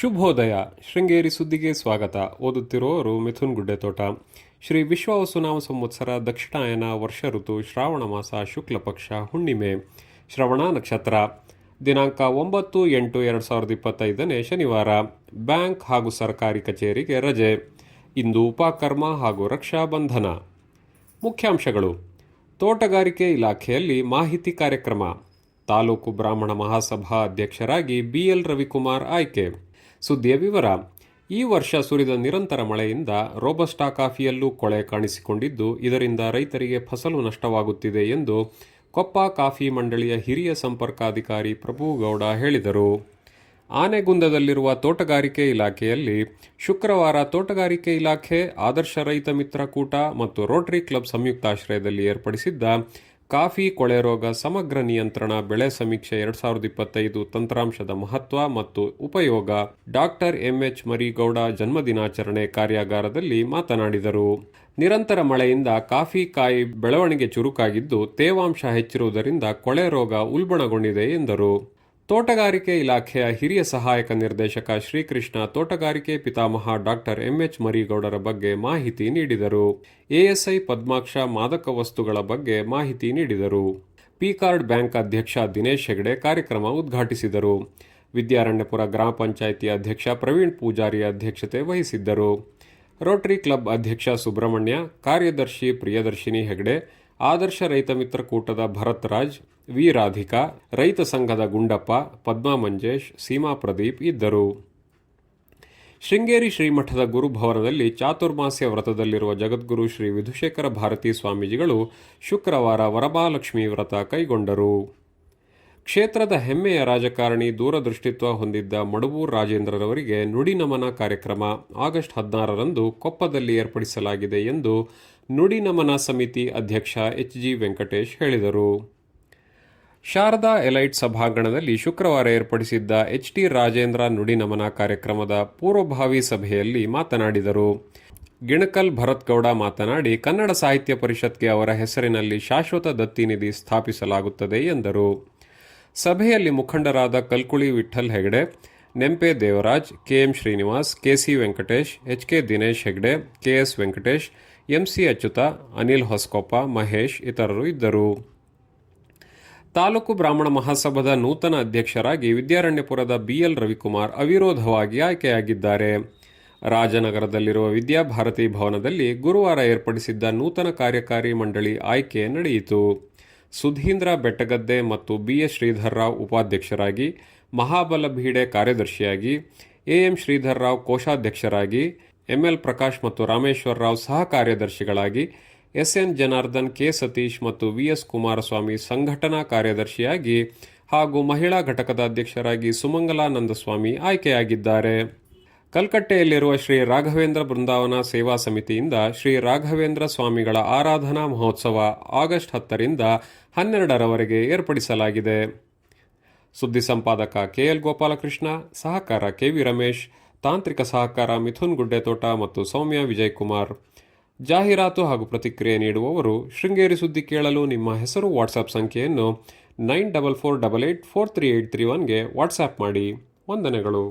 ಶುಭೋದಯ. ಶೃಂಗೇರಿ ಸುದ್ದಿಗೆ ಸ್ವಾಗತ. ಓದುತ್ತಿರುವವರು ಮಿಥುನ್ ಗುಡ್ಡೆತೋಟ. ಶ್ರೀ ವಿಶ್ವಾವಸುನಾಮ ಸಂವತ್ಸರ ದಕ್ಷಿಣಾಯನ ವರ್ಷ ಋತು ಶ್ರಾವಣ ಮಾಸ ಶುಕ್ಲ ಪಕ್ಷ ಹುಣ್ಣಿಮೆ ಶ್ರವಣ ನಕ್ಷತ್ರ. ದಿನಾಂಕ 9/8/2025 ಶನಿವಾರ. ಬ್ಯಾಂಕ್ ಹಾಗೂ ಸರ್ಕಾರಿ ಕಚೇರಿಗೆ ರಜೆ. ಇಂದು ಉಪಕರ್ಮ ಹಾಗೂ ರಕ್ಷಾ ಬಂಧನ. ಮುಖ್ಯಾಂಶಗಳು: ತೋಟಗಾರಿಕೆ ಇಲಾಖೆಯಲ್ಲಿ ಮಾಹಿತಿ ಕಾರ್ಯಕ್ರಮ. ತಾಲೂಕು ಬ್ರಾಹ್ಮಣ ಮಹಾಸಭಾ ಅಧ್ಯಕ್ಷರಾಗಿ ಬಿಎಲ್ ರವಿಕುಮಾರ್ ಆಯ್ಕೆ. ಸುದ್ದಿಯ ವಿವರ. ಈ ವರ್ಷ ಸುರಿದ ನಿರಂತರ ಮಳೆಯಿಂದ ರೋಬಸ್ಟಾ ಕಾಫಿಯಲ್ಲೂ ಕೊಳೆ ಕಾಣಿಸಿಕೊಂಡಿದ್ದು, ಇದರಿಂದ ರೈತರಿಗೆ ಫಸಲು ನಷ್ಟವಾಗುತ್ತಿದೆ ಎಂದು ಕೊಪ್ಪ ಕಾಫಿ ಮಂಡಳಿಯ ಹಿರಿಯ ಸಂಪರ್ಕಾಧಿಕಾರಿ ಪ್ರಭುಗೌಡ ಹೇಳಿದರು. ಆನೆಗುಂದದಲ್ಲಿರುವ ತೋಟಗಾರಿಕೆ ಇಲಾಖೆಯಲ್ಲಿ ಶುಕ್ರವಾರ ತೋಟಗಾರಿಕೆ ಇಲಾಖೆ, ಆದರ್ಶ ರೈತ ಮಿತ್ರ ಕೂಟ ಮತ್ತು ರೋಟರಿ ಕ್ಲಬ್ ಸಂಯುಕ್ತಾಶ್ರಯದಲ್ಲಿ ಏರ್ಪಡಿಸಿದ್ದ ಕಾಫಿ ಕೊಳೆ ರೋಗ ಸಮಗ್ರ ನಿಯಂತ್ರಣ ಬೆಳೆ ಸಮೀಕ್ಷೆ 2025 ತಂತ್ರಾಂಶದ ಮಹತ್ವ ಮತ್ತು ಉಪಯೋಗ ಡಾಕ್ಟರ್ ಎಂಎಚ್ ಮರಿಗೌಡ ಜನ್ಮದಿನಾಚರಣೆ ಕಾರ್ಯಾಗಾರದಲ್ಲಿ ಮಾತನಾಡಿದರು. ನಿರಂತರ ಮಳೆಯಿಂದ ಕಾಫಿ ಕಾಯಿ ಬೆಳವಣಿಗೆ ಚುರುಕಾಗಿದ್ದು, ತೇವಾಂಶ ಹೆಚ್ಚಿರುವುದರಿಂದ ಕೊಳೆ ರೋಗ ಉಲ್ಬಣಗೊಂಡಿದೆ ಎಂದರು. ತೋಟಗಾರಿಕೆ ಇಲಾಖೆಯ ಹಿರಿಯ ಸಹಾಯಕ ನಿರ್ದೇಶಕ ಶ್ರೀಕೃಷ್ಣ ತೋಟಗಾರಿಕೆ ಪಿತಾಮಹ ಡಾಕ್ಟರ್ ಎಂಎಚ್ ಮರಿಗೌಡರ ಬಗ್ಗೆ ಮಾಹಿತಿ ನೀಡಿದರು. ಎಎಸ್ಐ ಪದ್ಮಾಕ್ಷ ಮಾದಕ ವಸ್ತುಗಳ ಬಗ್ಗೆ ಮಾಹಿತಿ ನೀಡಿದರು. ಪಿಕಾರ್ಡ್ ಬ್ಯಾಂಕ್ ಅಧ್ಯಕ್ಷ ದಿನೇಶ್ ಹೆಗಡೆ ಕಾರ್ಯಕ್ರಮ ಉದ್ಘಾಟಿಸಿದರು. ವಿದ್ಯಾರಣ್ಯಪುರ ಗ್ರಾಮ ಪಂಚಾಯಿತಿ ಅಧ್ಯಕ್ಷ ಪ್ರವೀಣ್ ಪೂಜಾರಿ ಅಧ್ಯಕ್ಷತೆ ವಹಿಸಿದ್ದರು. ರೋಟರಿ ಕ್ಲಬ್ ಅಧ್ಯಕ್ಷ ಸುಬ್ರಹ್ಮಣ್ಯ, ಕಾರ್ಯದರ್ಶಿ ಪ್ರಿಯದರ್ಶಿನಿ ಹೆಗಡೆ, ಆದರ್ಶ ರೈತ ಮಿತ್ರ ಕೂಟದ ಭರತ್ ರಾಜ್, ವಿ ರಾಧಿಕಾ, ರೈತ ಸಂಘದ ಗುಂಡಪ್ಪ, ಪದ್ಮಾ ಮಂಜೇಶ್, ಸೀಮಾ ಪ್ರದೀಪ್ ಇದ್ದರು. ಶೃಂಗೇರಿ ಶ್ರೀಮಠದ ಗುರುಭವನದಲ್ಲಿ ಚಾತುರ್ಮಾಸ್ಯ ವ್ರತದಲ್ಲಿರುವ ಜಗದ್ಗುರು ಶ್ರೀ ವಿಧುಶೇಖರ ಭಾರತೀ ಸ್ವಾಮೀಜಿಗಳು ಶುಕ್ರವಾರ ವರಮಹಾಲಕ್ಷ್ಮಿ ವ್ರತ ಕೈಗೊಂಡರು. ಕ್ಷೇತ್ರದ ಹೆಮ್ಮೆಯ ರಾಜಕಾರಣಿ, ದೂರದೃಷ್ಟಿತ್ವ ಹೊಂದಿದ್ದ ಮಡವೂರು ರಾಜೇಂದ್ರರವರಿಗೆ ನುಡಿ ನಮನ ಕಾರ್ಯಕ್ರಮ ಆಗಸ್ಟ್ 16ರಂದು ಕೊಪ್ಪದಲ್ಲಿ ಏರ್ಪಡಿಸಲಾಗಿದೆ ಎಂದು ನುಡಿ ನಮನ ಸಮಿತಿ ಅಧ್ಯಕ್ಷ ಎಚ್.ಜಿ. ವೆಂಕಟೇಶ್ ಹೇಳಿದರು. ಶಾರದಾ ಎಲೈಟ್ ಸಭಾಂಗಣದಲ್ಲಿ ಶುಕ್ರವಾರ ಏರ್ಪಡಿಸಿದ್ದ ಎಚ್.ಟಿ. ರಾಜೇಂದ್ರ ನುಡಿ ನಮನ ಕಾರ್ಯಕ್ರಮದ ಪೂರ್ವಭಾವಿ ಸಭೆಯಲ್ಲಿ ಮಾತನಾಡಿದರು. ಗಿಣಕಲ್ ಭರತ್ ಗೌಡ ಮಾತನಾಡಿ, ಕನ್ನಡ ಸಾಹಿತ್ಯ ಪರಿಷತ್ಗೆ ಅವರ ಹೆಸರಿನಲ್ಲಿ ಶಾಶ್ವತ ದತ್ತಿ ನಿಧಿ ಸ್ಥಾಪಿಸಲಾಗುತ್ತದೆ ಎಂದರು. ಸಭೆಯಲ್ಲಿ ಮುಖಂಡರಾದ Kalkuli Vitthal Hegde, Nempe Devaraj, K M Srinivas, K C Venkatesh, H K. Dinesh Hegde, K S Venkatesh, M C Achyuta, Anil Hosakoppa, Mahesh ಇತರರು ಇದ್ದರು. ತಾಲೂಕು ಬ್ರಾಹ್ಮಣ ಮಹಾಸಭಾದ ನೂತನ ಅಧ್ಯಕ್ಷರಾಗಿ ವಿದ್ಯಾರಣ್ಯಪುರದ ಬಿಎಲ್ ರವಿಕುಮಾರ್ ಅವಿರೋಧವಾಗಿ ಆಯ್ಕೆಯಾಗಿದ್ದಾರೆ. ರಾಜನಗರದಲ್ಲಿರುವ ವಿದ್ಯಾಭಾರತಿ ಭವನದಲ್ಲಿ ಗುರುವಾರ ಏರ್ಪಡಿಸಿದ್ದ ನೂತನ ಕಾರ್ಯಕಾರಿ ಮಂಡಳಿ ಆಯ್ಕೆ ನಡೆಯಿತು. ಸುಧೀಂದ್ರ ಬೆಟ್ಟಗದ್ದೆ ಮತ್ತು ಬಿಎಸ್ ಶ್ರೀಧರ್ರಾವ್ ಉಪಾಧ್ಯಕ್ಷರಾಗಿ, ಮಹಾಬಲ ಭೀಡೆ ಕಾರ್ಯದರ್ಶಿಯಾಗಿ, ಎಎಂ ಶ್ರೀಧರ್ರಾವ್ ಕೋಶಾಧ್ಯಕ್ಷರಾಗಿ, ಎಂಎಲ್ ಪ್ರಕಾಶ್ ಮತ್ತು ರಾಮೇಶ್ವರರಾವ್ ಸಹ ಕಾರ್ಯದರ್ಶಿಗಳಾಗಿ, ಎಸ್ಎನ್ ಜನಾರ್ದನ್, ಕೆ ಸತೀಶ್ ಮತ್ತು ವಿಎಸ್ ಕುಮಾರಸ್ವಾಮಿ ಸಂಘಟನಾ ಕಾರ್ಯದರ್ಶಿಯಾಗಿ ಹಾಗೂ ಮಹಿಳಾ ಘಟಕದ ಅಧ್ಯಕ್ಷರಾಗಿ ಸುಮಂಗಲಾನಂದಸ್ವಾಮಿ ಆಯ್ಕೆಯಾಗಿದ್ದಾರೆ. ಕಲ್ಕಟ್ಟೆಯಲ್ಲಿರುವ ಶ್ರೀ ರಾಘವೇಂದ್ರ ಬೃಂದಾವನ ಸೇವಾ ಸಮಿತಿಯಿಂದ ಶ್ರೀ ರಾಘವೇಂದ್ರ ಸ್ವಾಮಿಗಳ ಆರಾಧನಾ ಮಹೋತ್ಸವ ಆಗಸ್ಟ್ 10ರಿಂದ 12ರವರೆಗೆ ಏರ್ಪಡಿಸಲಾಗಿದೆ. ಸುದ್ದಿ ಸಂಪಾದಕ ಕೆಎಲ್ ಗೋಪಾಲಕೃಷ್ಣ, ಸಹಕಾರ ಕೆವಿ ರಮೇಶ್, ತಾಂತ್ರಿಕ ಸಹಕಾರ ಮಿಥುನ್ ಗುಡ್ಡೆತೋಟ ಮತ್ತು ಸೌಮ್ಯ ವಿಜಯಕುಮಾರ್. ಜಾಹೀರಾತು ಹಾಗೂ ಪ್ರತಿಕ್ರಿಯೆ ನೀಡುವವರು ಶೃಂಗೇರಿ ಸುದ್ದಿ ಕೇಳಲು ನಿಮ್ಮ ಹೆಸರು ವಾಟ್ಸ್ಆಪ್ ಸಂಖ್ಯೆಯನ್ನು 9448843831ಗೆ ವಾಟ್ಸ್ಆಪ್ ಮಾಡಿ. ವಂದನೆಗಳು.